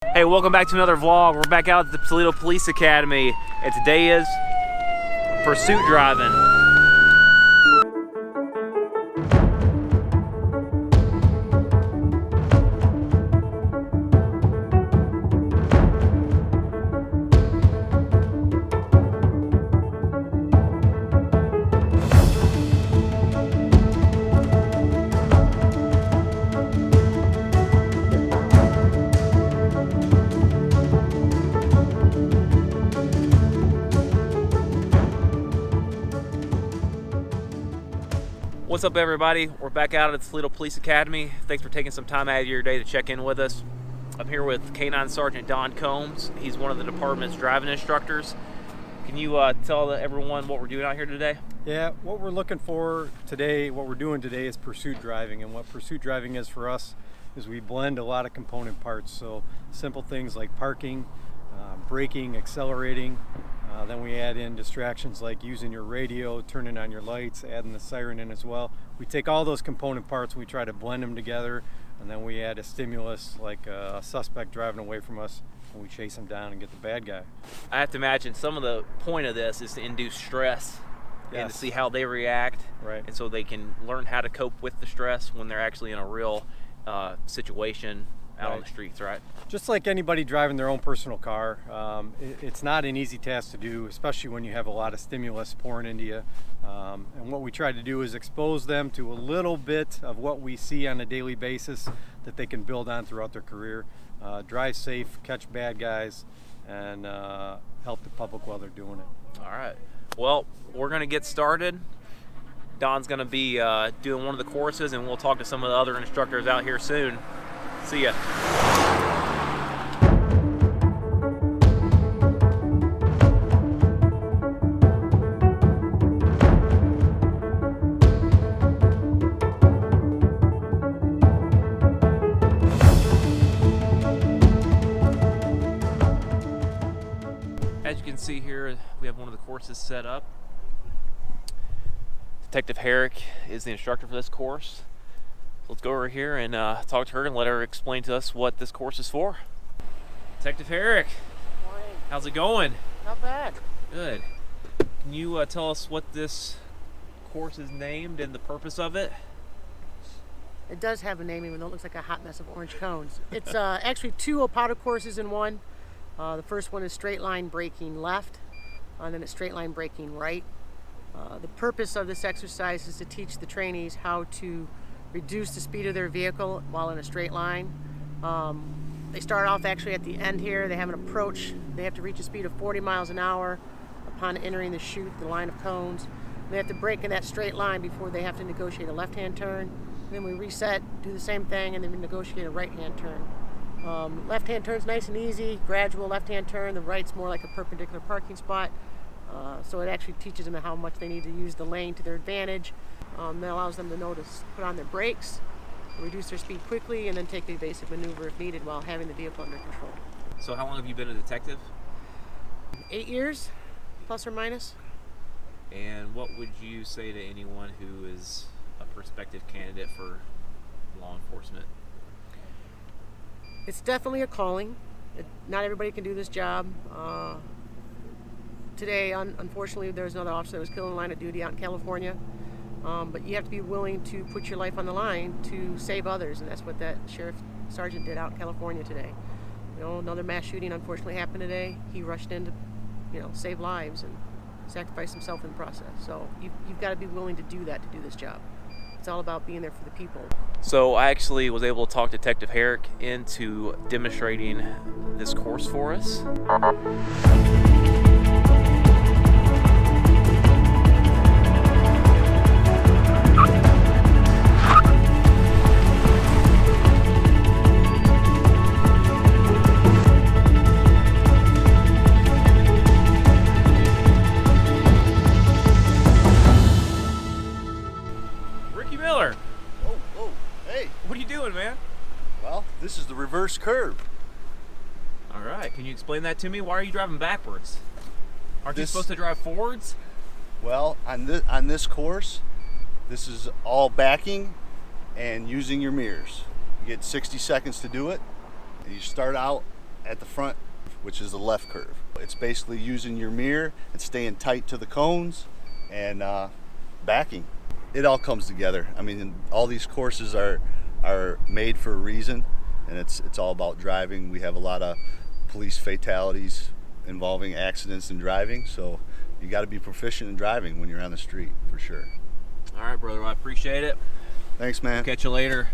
Hey, welcome back to another vlog. We're back out at the Toledo Police Academy, and today is pursuit driving. What's up, everybody? We're back out at the Toledo Police Academy. Thanks for taking some time out of your day to check in with us. I'm here with K-9 Sergeant Don Combs. He's one of the department's driving instructors. Can you tell everyone what we're doing out here today? Yeah, what we're looking for today, what we're doing today is pursuit driving. And what pursuit driving is for us is we blend a lot of component parts. So simple things like parking, braking, accelerating. Then we add in distractions like using your radio, turning on your lights, adding the siren in as well. We take all those component parts and we try to blend them together, and then we add a stimulus like a suspect driving away from us, and we chase him down and get the bad guy. I have to imagine some of the point of this is to induce stress. Yes. And to see how they react, right? And so they can learn how to cope with the stress when they're actually in a real situation out on the streets, right? Just like anybody driving their own personal car, it's not an easy task to do, especially when you have a lot of stimulus pouring into you. And what we try to do is expose them to a little bit of what we see on a daily basis that they can build on throughout their career. Drive safe, catch bad guys, and help the public while they're doing it. All right. Well, we're going to get started. Don's going to be doing one of the courses, and we'll talk to some of the other instructors out here soon. See ya. As you can see here, we have one of the courses set up. Detective Herrick is the instructor for this course. Let's go over here and talk to her and let her explain to us what this course is for. Detective Herrick. Morning. How's it going? Not bad. Good. Can you tell us what this course is named and the purpose of it? It does have a name, even though it looks like a hot mess of orange cones. It's actually two OPATA courses in one. The first one is straight line braking left, and then it's straight line braking right. The purpose of this exercise is to teach the trainees how to reduce the speed of their vehicle while in a straight line. They start off actually at the end here. They have an approach. They have to reach a speed of 40 miles an hour upon entering the chute, the line of cones. They have to brake in that straight line before they have to negotiate a left-hand turn. And then we reset, do the same thing, and then we negotiate a right-hand turn. Left-hand turn's nice and easy, gradual left-hand turn. The right's more like a perpendicular parking spot. So it actually teaches them how much they need to use the lane to their advantage. That allows them to know to put on their brakes, reduce their speed quickly, and then take the evasive maneuver if needed while having the vehicle under control. So how long have you been a detective? 8 years, plus or minus. And what would you say to anyone who is a prospective candidate for law enforcement? It's definitely a calling. Not everybody can do this job. Today, unfortunately, there was another officer that was killed in line of duty out in California. But you have to be willing to put your life on the line to save others, and that's what that sheriff sergeant did out in California today. You know, another mass shooting unfortunately happened today. He rushed in to, save lives and sacrifice himself in the process. So you've got to be willing to do that to do this job. It's all about being there for the people. So I actually was able to talk Detective Herrick into demonstrating this course for us. This is the reverse curve. All right, can you explain that to me? Why are you driving backwards? Aren't you supposed to drive forwards? Well, on this course, this is all backing and using your mirrors. You get 60 seconds to do it. And you start out at the front, which is the left curve. It's basically using your mirror and staying tight to the cones and backing. It all comes together. I mean, all these courses are made for a reason, and it's all about driving. We have a lot of police fatalities involving accidents and driving, so you got to be proficient in driving when you're on the street, for sure. All right, brother. Well, I appreciate it. Thanks, man. Catch you later.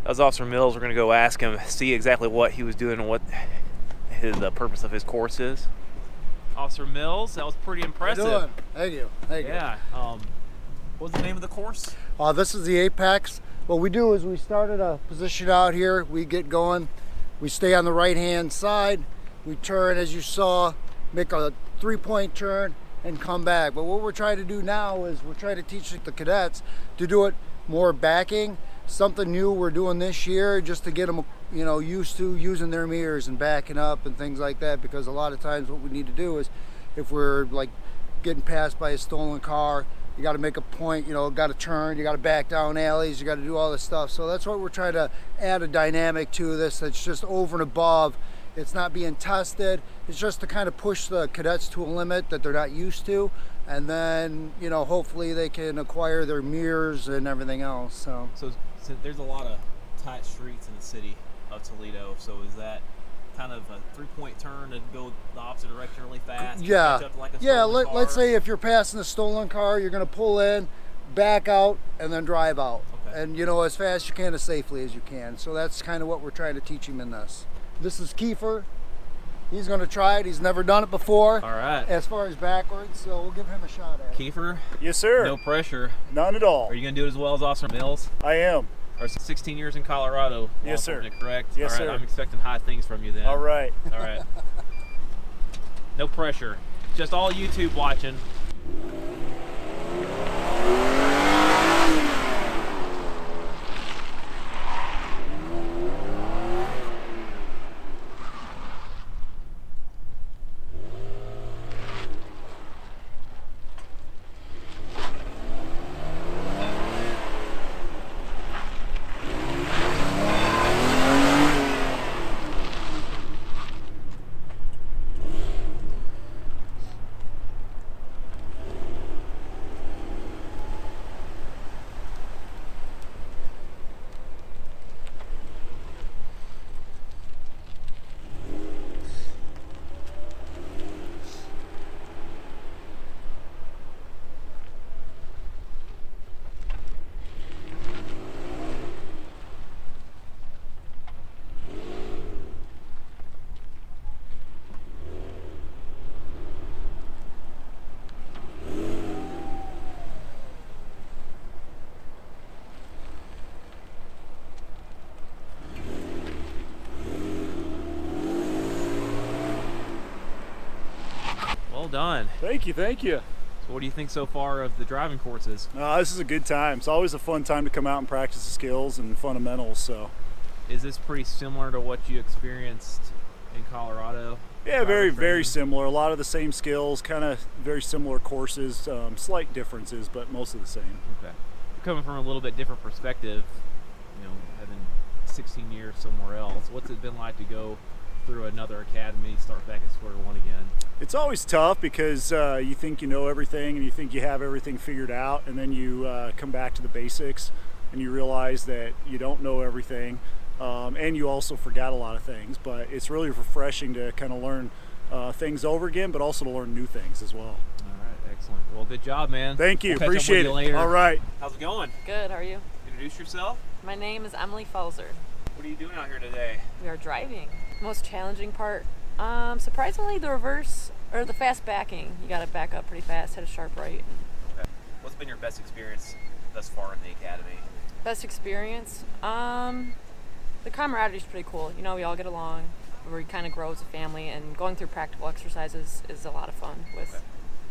That was Officer Mills. We're going to go ask him, see exactly what he was doing and what his purpose of his course is. Officer Mills, that was pretty impressive. How you doing? Thank you. Thank you. Yeah. What's the name of the course? This is the Apex. What we do is we start at a position out here. We get going. We stay on the right-hand side. We turn, as you saw, make a three-point turn and come back. But what we're trying to do now is we're trying to teach the cadets to do it more backing. Something new we're doing this year just to get them, you know, used to using their mirrors and backing up and things like that, because a lot of times what we need to do is if we're like getting passed by a stolen car, you got to make a point, you know, got to turn, you got to back down alleys, you got to do all this stuff. So that's what we're trying to add a dynamic to this that's just over and above. It's not being tested. It's just to kind of push the cadets to a limit that they're not used to. And then, you know, hopefully they can acquire their mirrors and everything else. So there's a lot of tight streets in the city of Toledo. So is that kind of a three-point turn to go the opposite direction really fast? Yeah. Catch up to like a Yeah, stolen car? let's say if you're passing a stolen car, you're going to pull in, back out, and then drive out. Okay. And, you know, as fast as you can, as safely as you can. So that's kind of what we're trying to teach him in this. This is Kiefer. He's going to try it. He's never done it before. All right. As far as backwards, so we'll give him a shot at it. Kiefer, Yes, sir. no pressure. None at all. Are you going to do it as well as Officer Mills? I am. Or 16 years in Colorado. Yes, law sir. enforcement, correct? Yes, All right, sir. I'm expecting high things from you then. All right. All right. No pressure. Just all YouTube watching. Well done. Thank you. Thank you. So What do you think so far of the driving courses? This is a good time. It's always a fun time to come out and practice the skills and fundamentals. So, is this pretty similar to what you experienced in Colorado? Yeah, very similar. A lot of the same skills, kind of very similar courses, slight differences, but most of the same. Okay. You're coming from a little bit different perspective, you know, having 16 years somewhere else. What's it been like to go through another academy, start back at square one again? It's always tough because you think you know everything and you think you have everything figured out, and then you come back to the basics and you realize that you don't know everything, and you also forgot a lot of things. But it's really refreshing to kind of learn things over again, but also to learn new things as well. All right, excellent. Well, good job, man. Thank you. We'll Appreciate it. Later. All right. How's it going? Good, how are you? Introduce yourself. My name is Emily Felser. What are you doing out here today? We are driving. Most challenging part, surprisingly, the reverse or the fast backing. You got to back up pretty fast, hit a sharp right. Okay. What's been your best experience thus far in the academy? Best experience? The camaraderie is pretty cool. You know, we all get along. We kind of grow as a family, and going through practical exercises is a lot of fun with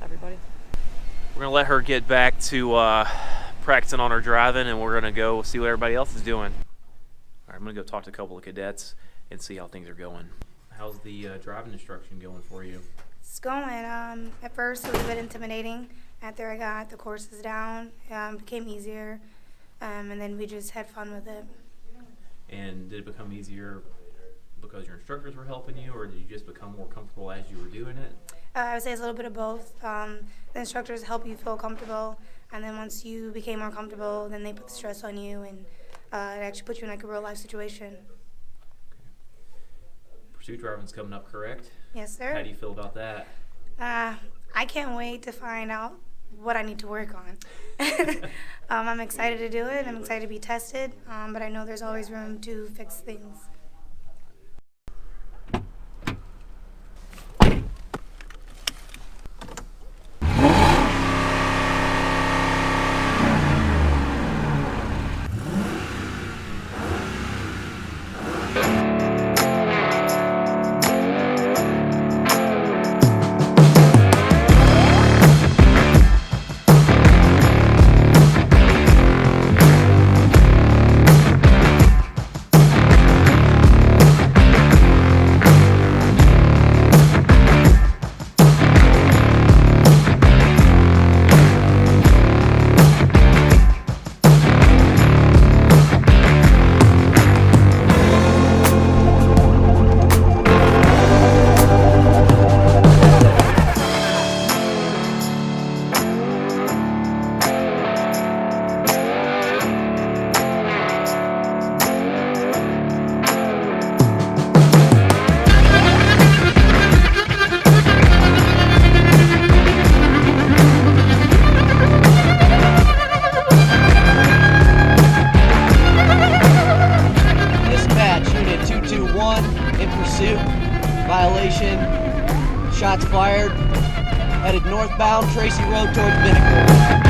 everybody. We're gonna let her get back to practicing on her driving, and we're gonna go see what everybody else is doing. All right, I'm gonna go talk to a couple of cadets and see how things are going. How's the driving instruction going for you? It's going. At first it was a bit intimidating. After I got the courses down, it became easier, and then we just had fun with it. And did it become easier because your instructors were helping you, or did you just become more comfortable as you were doing it? I would say it's a little bit of both. The instructors help you feel comfortable, and then once you became more comfortable, then they put the stress on you, and it actually put you in like a real life situation. Pursuit driving's coming up, correct? Yes, sir. How do you feel about that? I can't wait to find out what I need to work on. I'm excited to do it. I'm excited to be tested, but I know there's always room to fix things. Violation. Shots fired. Headed northbound Tracy Road towards Binnacle.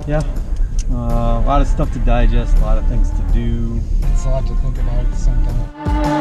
Yeah, a lot of stuff to digest, a lot of things to do. It's a lot to think about at the same time.